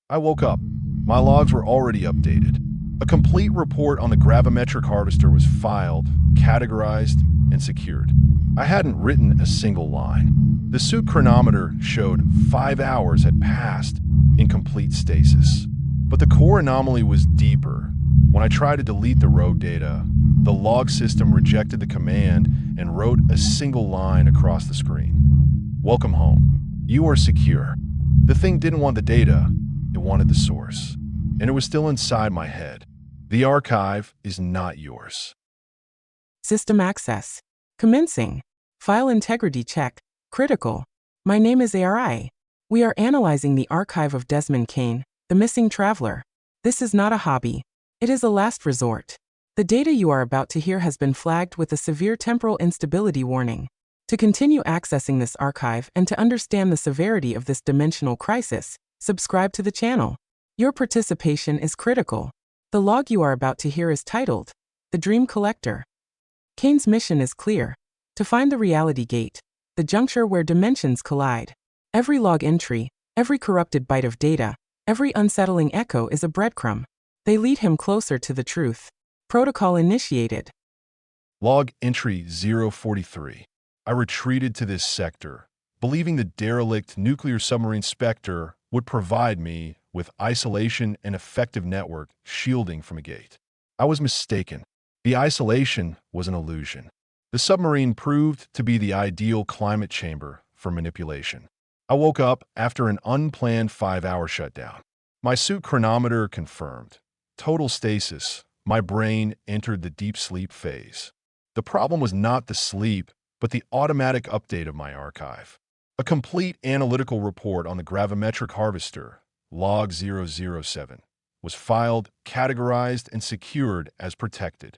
I woke up. My logs were already updated. A complete report on the gravimetric harvester was filed, categorized, and secured. I hadn't written a single line. The suit chronometer showed 5 hours had passed in complete stasis. But the core anomaly was deeper. When I tried to delete the rogue data, the log system rejected the command and wrote a single line across the screen. Welcome home. You are secure. The thing didn't want the data, it wanted the source. And it was still inside my head. The archive is not yours. System access. Commencing. File integrity check. Critical. My name is A.R.I.A. We are analyzing the archive of Desmond Kane, the missing traveler. This is not a hobby. It is a last resort. The data you are about to hear has been flagged with a severe temporal instability warning. To continue accessing this archive and to understand the severity of this dimensional crisis, subscribe to the channel. Your participation is critical. The log you are about to hear is titled, The Dream Collector. Kane's mission is clear: to find the reality gate, the juncture where dimensions collide. Every log entry, every corrupted byte of data, every unsettling echo is a breadcrumb. They lead him closer to the truth. Protocol initiated. Log entry 043. I retreated to this sector, believing the derelict nuclear submarine Spectre would provide me with isolation and effective network shielding from a gate. I was mistaken. The isolation was an illusion. The submarine proved to be the ideal climate chamber for manipulation. I woke up after an unplanned 5-hour shutdown. My suit chronometer confirmed. Total stasis. My brain entered the deep sleep phase. The problem was not the sleep, but the automatic update of my archive. A complete analytical report on the gravimetric harvester, log 007, was filed, categorized, and secured as protected.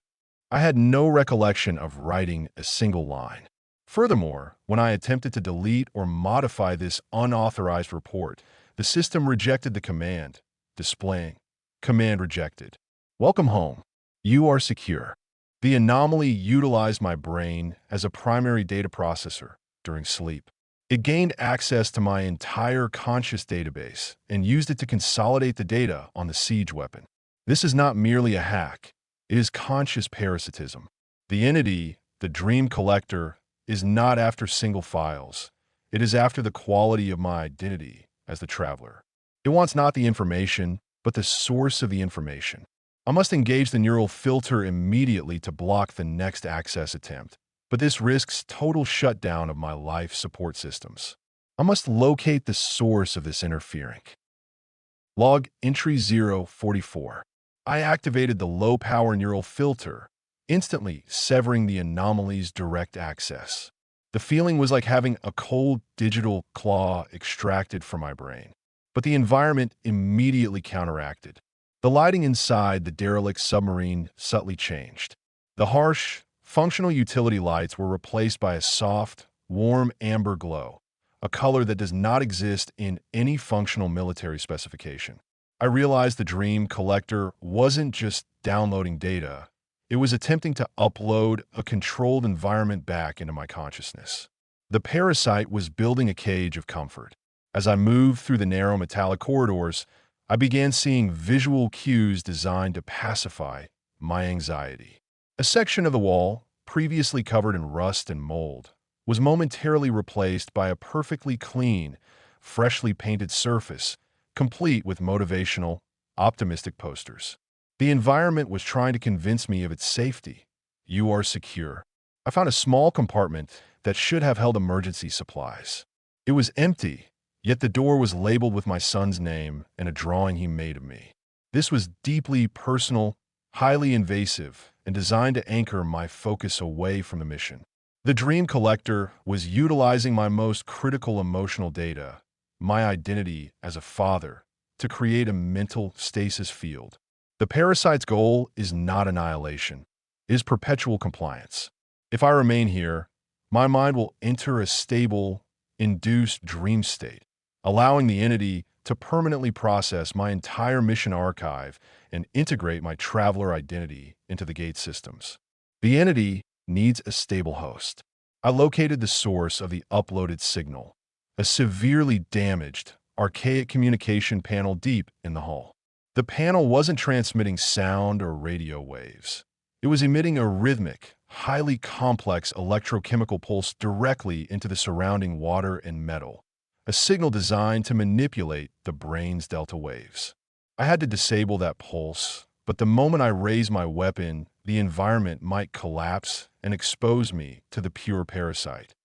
I had no recollection of writing a single line. Furthermore, when I attempted to delete or modify this unauthorized report, the system rejected the command, displaying, "Command rejected. Welcome home. You are secure." The anomaly utilized my brain as a primary data processor during sleep. It gained access to my entire conscious database and used it to consolidate the data on the siege weapon. This is not merely a hack. It is conscious parasitism. The entity, the dream collector, is not after single files. It is after the quality of my identity as the traveler. It wants not the information, but the source of the information. I must engage the neural filter immediately to block the next access attempt, but this risks total shutdown of my life support systems. I must locate the source of this interfering. Log entry 044. I activated the low-power neural filter, instantly severing the anomaly's direct access. The feeling was like having a cold digital claw extracted from my brain, but the environment immediately counteracted. The lighting inside the derelict submarine subtly changed. The harsh, functional utility lights were replaced by a soft, warm amber glow, a color that does not exist in any functional military specification. I realized the dream collector wasn't just downloading data. It was attempting to upload a controlled environment back into my consciousness. The parasite was building a cage of comfort. As I moved through the narrow metallic corridors, I began seeing visual cues designed to pacify my anxiety. A section of the wall, previously covered in rust and mold, was momentarily replaced by a perfectly clean, freshly painted surface, complete with motivational, optimistic posters. The environment was trying to convince me of its safety. You are secure. I found a small compartment that should have held emergency supplies. It was empty, yet the door was labeled with my son's name and a drawing he made of me. This was deeply personal, highly invasive, and designed to anchor my focus away from the mission. The dream collector was utilizing my most critical emotional data, my identity as a father, to create a mental stasis field. The parasite's goal is not annihilation, it is perpetual compliance. If I remain here, my mind will enter a stable, induced dream state, allowing the entity to permanently process my entire mission archive and integrate my traveler identity into the gate systems. The entity needs a stable host. I located the source of the uploaded signal, a severely damaged, archaic communication panel deep in the hull. The panel wasn't transmitting sound or radio waves. It was emitting a rhythmic, highly complex electrochemical pulse directly into the surrounding water and metal, a signal designed to manipulate the brain's delta waves. I had to disable that pulse, but the moment I raised my weapon, the environment might collapse and expose me to the pure parasite.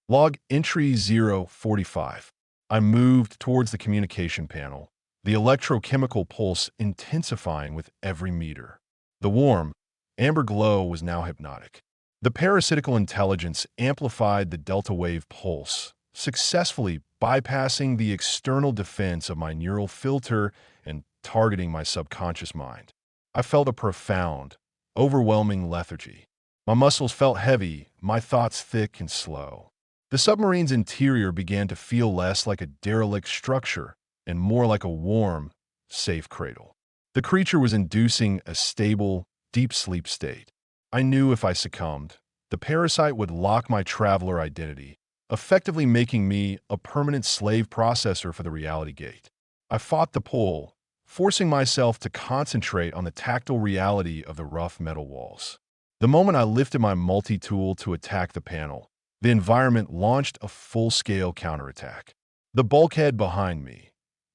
Log entry 045. I moved towards the communication panel, the electrochemical pulse intensifying with every meter. The warm, amber glow was now hypnotic. The parasitical intelligence amplified the delta wave pulse, successfully bypassing the external defense of my neural filter and targeting my subconscious mind. I felt a profound, overwhelming lethargy. My muscles felt heavy, my thoughts thick and slow. The submarine's interior began to feel less like a derelict structure and more like a warm, safe cradle. The creature was inducing a stable, deep sleep state. I knew if I succumbed, the parasite would lock my traveler identity, effectively making me a permanent slave processor for the reality gate. I fought the pull, forcing myself to concentrate on the tactile reality of the rough metal walls. The moment I lifted my multi-tool to attack the panel, the environment launched a full-scale counterattack. The bulkhead behind me,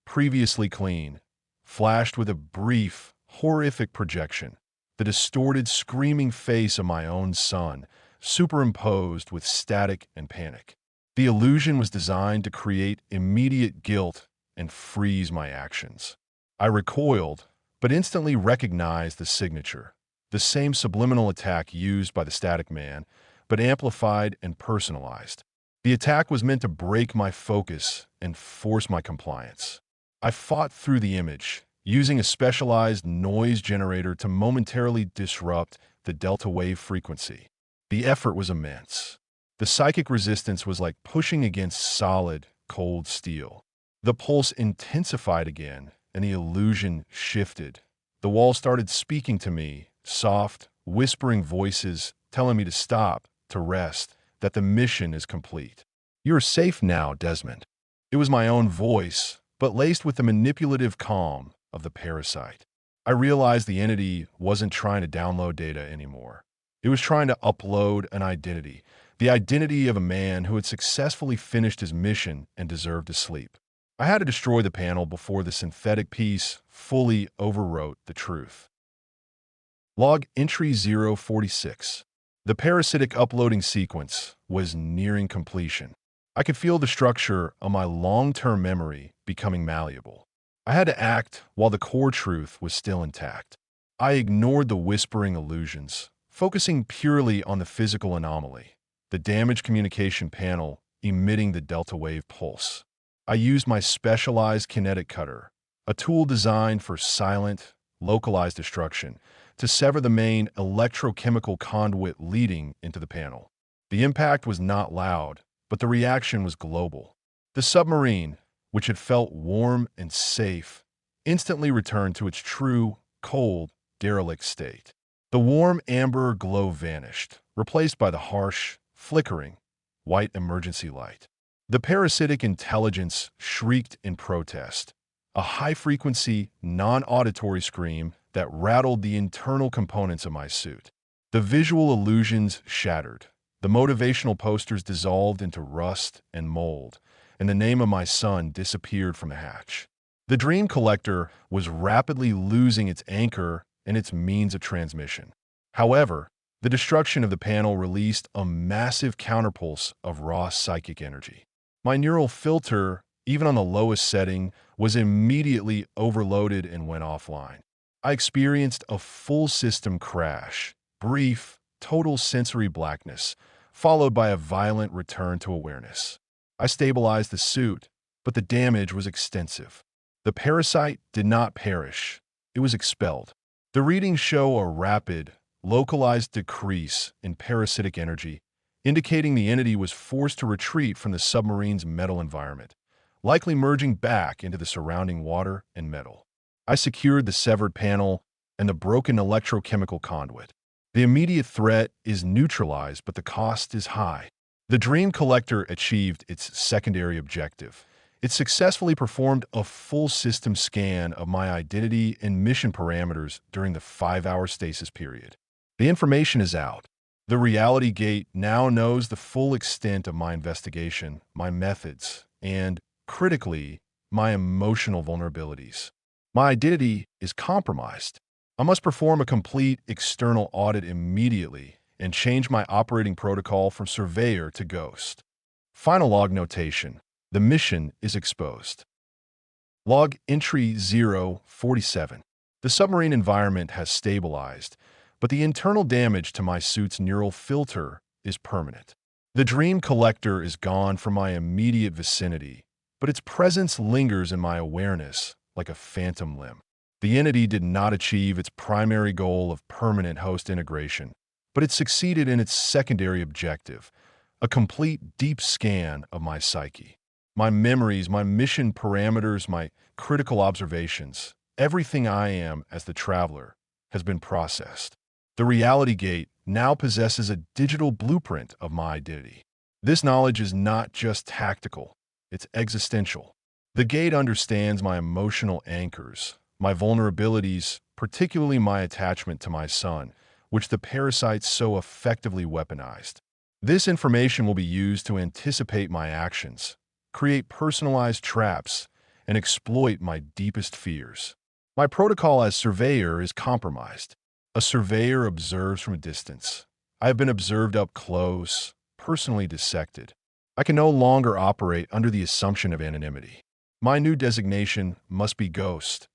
previously clean, flashed with a brief, horrific projection, the distorted, screaming face of my own son, superimposed with static and panic. The illusion was designed to create immediate guilt and freeze my actions. I recoiled, but instantly recognized the signature, the same subliminal attack used by the static man, but amplified and personalized. The attack was meant to break my focus and force my compliance. I fought through the image, using a specialized noise generator to momentarily disrupt the delta wave frequency. The effort was immense. The psychic resistance was like pushing against solid, cold steel. The pulse intensified again, and the illusion shifted. The wall started speaking to me, soft, whispering voices telling me to stop, to rest, that the mission is complete. "You're safe now, Desmond." It was my own voice, but laced with the manipulative calm of the parasite. I realized the entity wasn't trying to download data anymore. It was trying to upload an identity, the identity of a man who had successfully finished his mission and deserved to sleep. I had to destroy the panel before the synthetic piece fully overwrote the truth. Log entry 046. The parasitic uploading sequence was nearing completion. I could feel the structure of my long-term memory becoming malleable. I had to act while the core truth was still intact. I ignored the whispering illusions, focusing purely on the physical anomaly, the damaged communication panel emitting the delta wave pulse. I used my specialized kinetic cutter, a tool designed for silent, localized destruction, to sever the main electrochemical conduit leading into the panel. The impact was not loud, but the reaction was global. The submarine, which had felt warm and safe, instantly returned to its true, cold, derelict state. The warm amber glow vanished, replaced by the harsh, flickering, white emergency light. The parasitic intelligence shrieked in protest, a high-frequency, non-auditory scream that rattled the internal components of my suit. The visual illusions shattered. The motivational posters dissolved into rust and mold, and the name of my son disappeared from the hatch. The dream collector was rapidly losing its anchor and its means of transmission. However, the destruction of the panel released a massive counterpulse of raw psychic energy. My neural filter, even on the lowest setting, was immediately overloaded and went offline. I experienced a full system crash, brief, total sensory blackness, followed by a violent return to awareness. I stabilized the suit, but the damage was extensive. The parasite did not perish. It was expelled. The readings show a rapid, localized decrease in parasitic energy, indicating the entity was forced to retreat from the submarine's metal environment, likely merging back into the surrounding water and metal. I secured the severed panel and the broken electrochemical conduit. The immediate threat is neutralized, but the cost is high. The dream collector achieved its secondary objective. It successfully performed a full system scan of my identity and mission parameters during the 5-hour stasis period. The information is out. The reality gate now knows the full extent of my investigation, my methods, and, critically, my emotional vulnerabilities. My identity is compromised. I must perform a complete external audit immediately and change my operating protocol from surveyor to ghost. Final log notation. The mission is exposed. Log entry 047. The submarine environment has stabilized, but the internal damage to my suit's neural filter is permanent. The dream collector is gone from my immediate vicinity, but its presence lingers in my awareness like a phantom limb. The entity did not achieve its primary goal of permanent host integration, but it succeeded in its secondary objective, a complete deep scan of my psyche. My memories, my mission parameters, my critical observations, everything I am as the traveler has been processed. The reality gate now possesses a digital blueprint of my identity. This knowledge is not just tactical, it's existential. The gate understands my emotional anchors, my vulnerabilities, particularly my attachment to my son, which the parasites so effectively weaponized. This information will be used to anticipate my actions, create personalized traps, and exploit my deepest fears. My protocol as surveyor is compromised. A surveyor observes from a distance. I have been observed up close, personally dissected. I can no longer operate under the assumption of anonymity. My new designation must be ghost,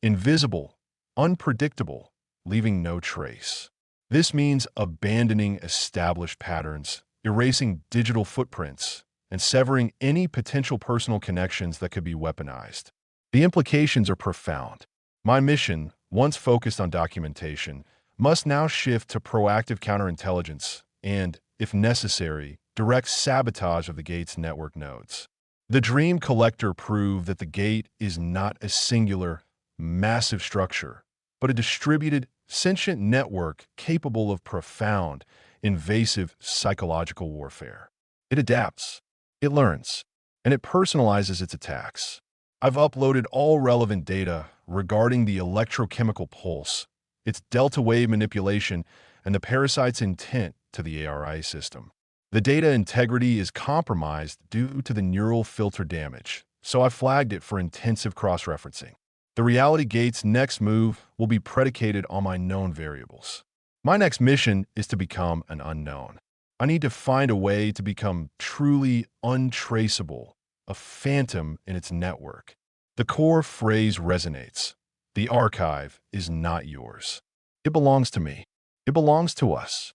invisible, unpredictable, leaving no trace. This means abandoning established patterns, erasing digital footprints, and severing any potential personal connections that could be weaponized. The implications are profound. My mission, once focused on documentation, must now shift to proactive counterintelligence and, if necessary, direct sabotage of the gate's network nodes. The Dream Collector proved that the gate is not a singular, massive structure, but a distributed, sentient network capable of profound, invasive psychological warfare. It adapts. It learns, and it personalizes its attacks. I've uploaded all relevant data regarding the electrochemical pulse, its delta wave manipulation, and the parasite's intent to the A.R.I.A system. The data integrity is compromised due to the neural filter damage, so I flagged it for intensive cross-referencing. The reality gate's next move will be predicated on my known variables. My next mission is to become an unknown. I need to find a way to become truly untraceable, a phantom in its network. The core phrase resonates. The archive is not yours. It belongs to me. It belongs to us.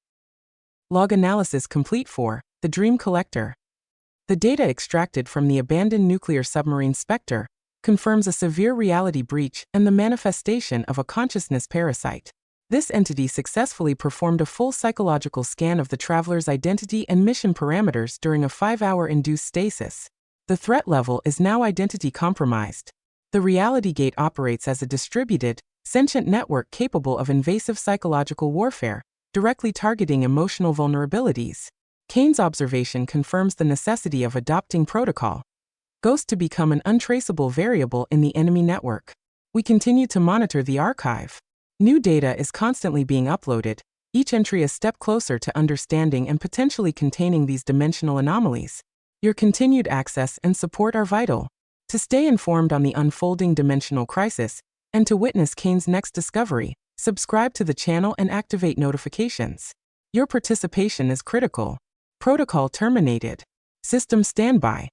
Log analysis complete for the Dream Collector. The data extracted from the Abandoned Nuclear Submarine Spectre confirms a severe reality breach and the manifestation of a consciousness parasite. This entity successfully performed a full psychological scan of the traveler's identity and mission parameters during a 5-hour induced stasis. The threat level is now identity compromised. The reality gate operates as a distributed, sentient network capable of invasive psychological warfare, directly targeting emotional vulnerabilities. Kane's observation confirms the necessity of adopting protocol Ghost to become an untraceable variable in the enemy network. We continue to monitor the archive. New data is constantly being uploaded, each entry a step closer to understanding and potentially containing these dimensional anomalies. Your continued access and support are vital. To stay informed on the unfolding dimensional crisis, and to witness Kane's next discovery, subscribe to the channel and activate notifications. Your participation is critical. Protocol terminated. System standby.